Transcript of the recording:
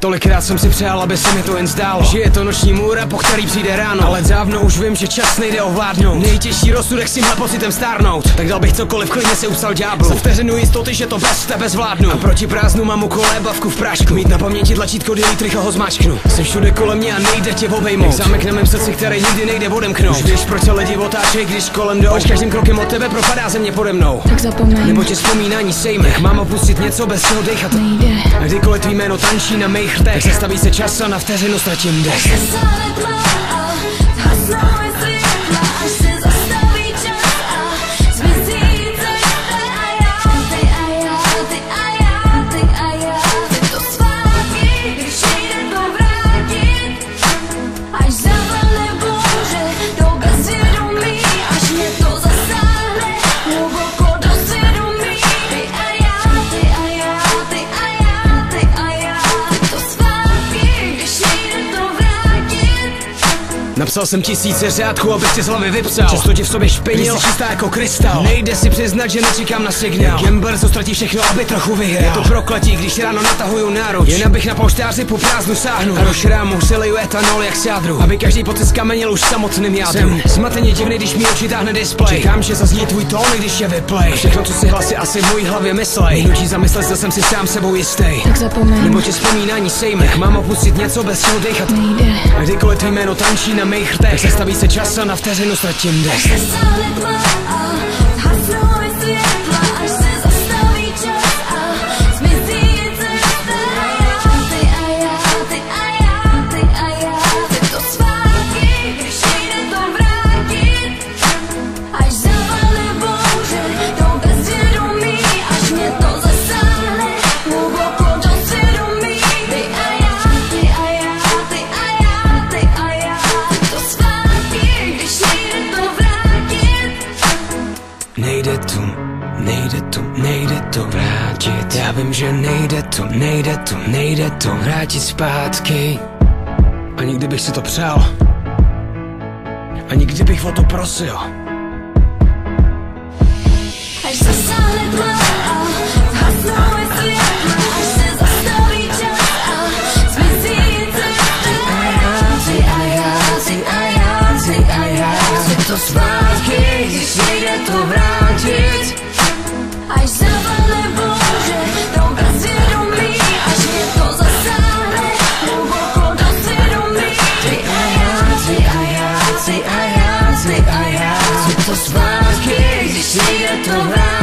Tolikrát jsem si přál, aby se mi to jen zdálo, že je to noční můra, po který přijde ráno. Ale dávno už vím, že čas nejde ovládnout. Nejtěžší rozsudek s tímhle pocitem stárnout. Tak dal bych cokoliv, klidně se upsal ďáblu. Za vteřinu jistoty, že to bez tebe zvládnu. A proti prázdnu mám u kolébavku v prášku. Mít na paměti tlačítko delete, rychle ho zmáčknu. Jsi všude kolem mě a nejde tě obejmout. Jak zámek na mém srdci, který nikdy nejde odemknout. Už víš, proč se lidi otáčej, když kolem jdou. Až každým krokem od tebe propadá země pode mnou. Tak zapomeň, nebo tě vzpomínání sejme. Jak mám opustit něco, bez čeho dechat nejde. A kdykoliv tvý jméno tančí na mých rtech, tak zastaví se čas a na vteřinu ztratím dech. Napsal jsem tisíce řádků, abych si z hlavy vypsal. Často tě v sobě špinil, jsi čistá jako krystal. Nejde si přiznat, že nečekám na signál. Gambler, co ztratí všechno, aby trochu vyhrál. Je to prokletí, když ráno natahuju náruč. Jen abych na polštáři po prázdnu sáhnu. A do šrámu si leju etanol jak sádru, aby každý pocit skamenil už samotným jádru. Jsem zmateně divný, když mi oči táhne displej. Čekám, že zazní tvůj tón, když je vyplej. Všechno, co si hlasy asi v mojí hlavě myslej. Nutí zamyslet, že jsem si sám sebou jistý. Tak zapomeň, nebo tě vzpomínání sejme. Jak mám opustit něco, bez čeho dechat nejde. A kdykoliv tvý jméno tančí na mých rtech, tak zastaví se čas a na vteřinu ztratím dech. Nejde to vrátit. Já vím, že nejde to vrátit zpátky. Ani kdybych si to přál, ani kdybych o to prosil. Až zasáhne tma a zhasnou je světla, až se zastaví čas a zmizí cesta. A já chci to zpátky, když nejde to vrátit. Až zapadne bouře do bezvědomí, až mě to zasáhne hluboko do svědomí. Ty a já chci to zpátky, když nejde to vrátit.